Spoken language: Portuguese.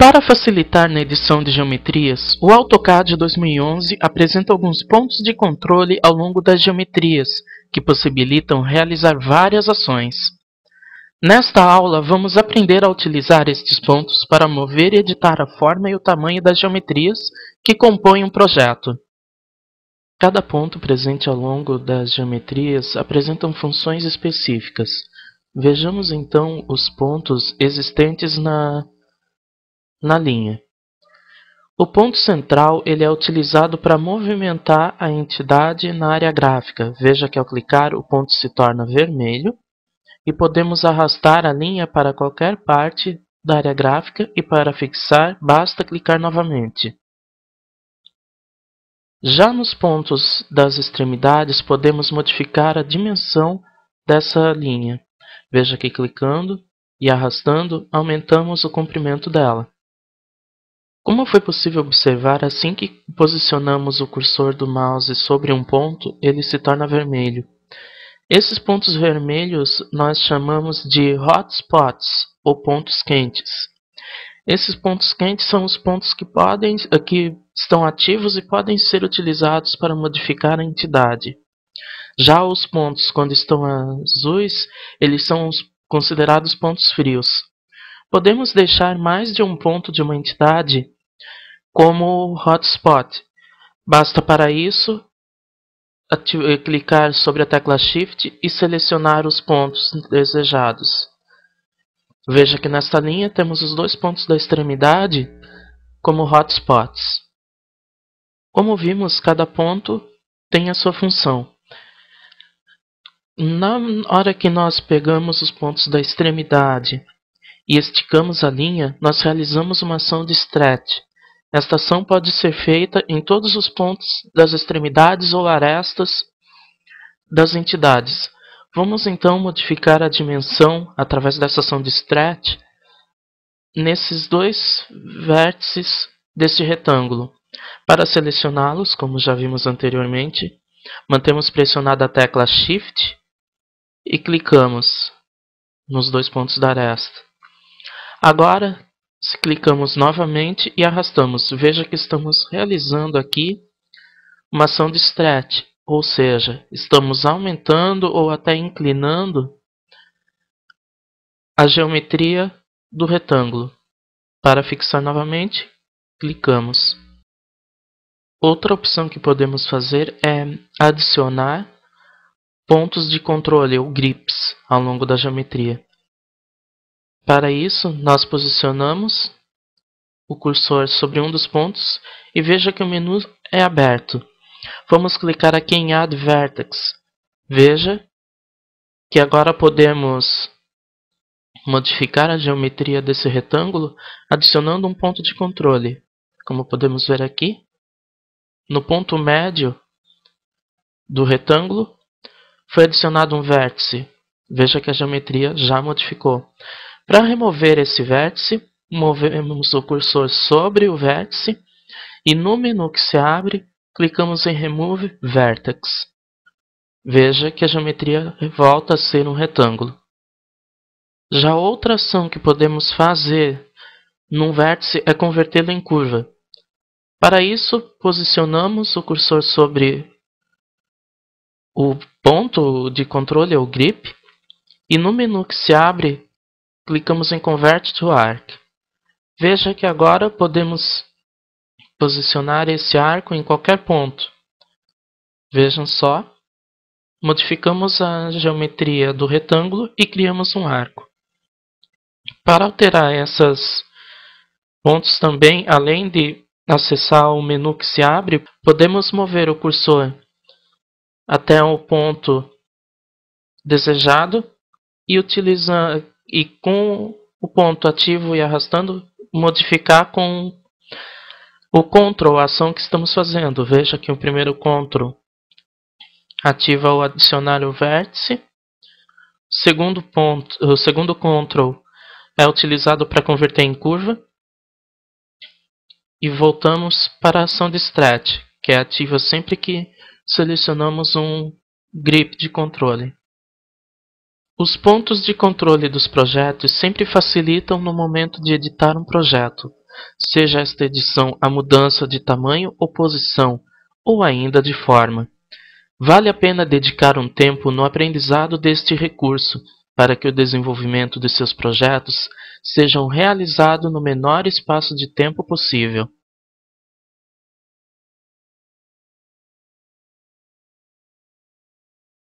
Para facilitar na edição de geometrias, o AutoCAD 2011 apresenta alguns pontos de controle ao longo das geometrias, que possibilitam realizar várias ações. Nesta aula, vamos aprender a utilizar estes pontos para mover e editar a forma e o tamanho das geometrias que compõem um projeto. Cada ponto presente ao longo das geometrias apresentam funções específicas. Vejamos então os pontos existentes na linha. O ponto central ele é utilizado para movimentar a entidade na área gráfica. Veja que ao clicar o ponto se torna vermelho e podemos arrastar a linha para qualquer parte da área gráfica e para fixar basta clicar novamente. Já nos pontos das extremidades podemos modificar a dimensão dessa linha. Veja que clicando e arrastando aumentamos o comprimento dela. Como foi possível observar, assim que posicionamos o cursor do mouse sobre um ponto, ele se torna vermelho. Esses pontos vermelhos nós chamamos de hotspots, ou pontos quentes. Esses pontos quentes são os pontos que estão ativos e podem ser utilizados para modificar a entidade. Já os pontos, quando estão azuis, eles são considerados pontos frios. Podemos deixar mais de um ponto de uma entidade como hotspot. Basta para isso clicar sobre a tecla Shift e selecionar os pontos desejados. Veja que nesta linha temos os dois pontos da extremidade como hotspots. Como vimos, cada ponto tem a sua função. Na hora que nós pegamos os pontos da extremidade e esticamos a linha, nós realizamos uma ação de stretch. Esta ação pode ser feita em todos os pontos das extremidades ou arestas das entidades. Vamos então modificar a dimensão através dessa ação de stretch nesses dois vértices deste retângulo. Para selecioná-los, como já vimos anteriormente, mantemos pressionada a tecla Shift e clicamos nos dois pontos da aresta. Agora, se clicamos novamente e arrastamos, veja que estamos realizando aqui uma ação de stretch, ou seja, estamos aumentando ou até inclinando a geometria do retângulo. Para fixar novamente, clicamos. Outra opção que podemos fazer é adicionar pontos de controle, ou grips, ao longo da geometria. Para isso, nós posicionamos o cursor sobre um dos pontos e veja que o menu é aberto. Vamos clicar aqui em Add Vertex. Veja que agora podemos modificar a geometria desse retângulo adicionando um ponto de controle. Como podemos ver aqui, no ponto médio do retângulo foi adicionado um vértice. Veja que a geometria já modificou. Para remover esse vértice, movemos o cursor sobre o vértice e no menu que se abre, clicamos em Remove Vertex. Veja que a geometria volta a ser um retângulo. Já outra ação que podemos fazer num vértice é convertê-lo em curva. Para isso, posicionamos o cursor sobre o ponto de controle, ou grip, e no menu que se abre, clicamos em Convert to Arc. Veja que agora podemos posicionar esse arco em qualquer ponto. Vejam só, modificamos a geometria do retângulo e criamos um arco. Para alterar esses pontos também, além de acessar o menu que se abre, podemos mover o cursor até o ponto desejado e com o ponto ativo e arrastando, modificar com o Ctrl, a ação que estamos fazendo. Veja que o primeiro Ctrl ativa ao adicionar o vértice. O segundo Ctrl é utilizado para converter em curva. E voltamos para a ação de stretch, que é ativa sempre que selecionamos um grip de controle. Os pontos de controle dos projetos sempre facilitam no momento de editar um projeto. seja esta edição a mudança de tamanho ou posição, ou ainda de forma. Vale a pena dedicar um tempo no aprendizado deste recurso, para que o desenvolvimento de seus projetos sejam realizado no menor espaço de tempo possível.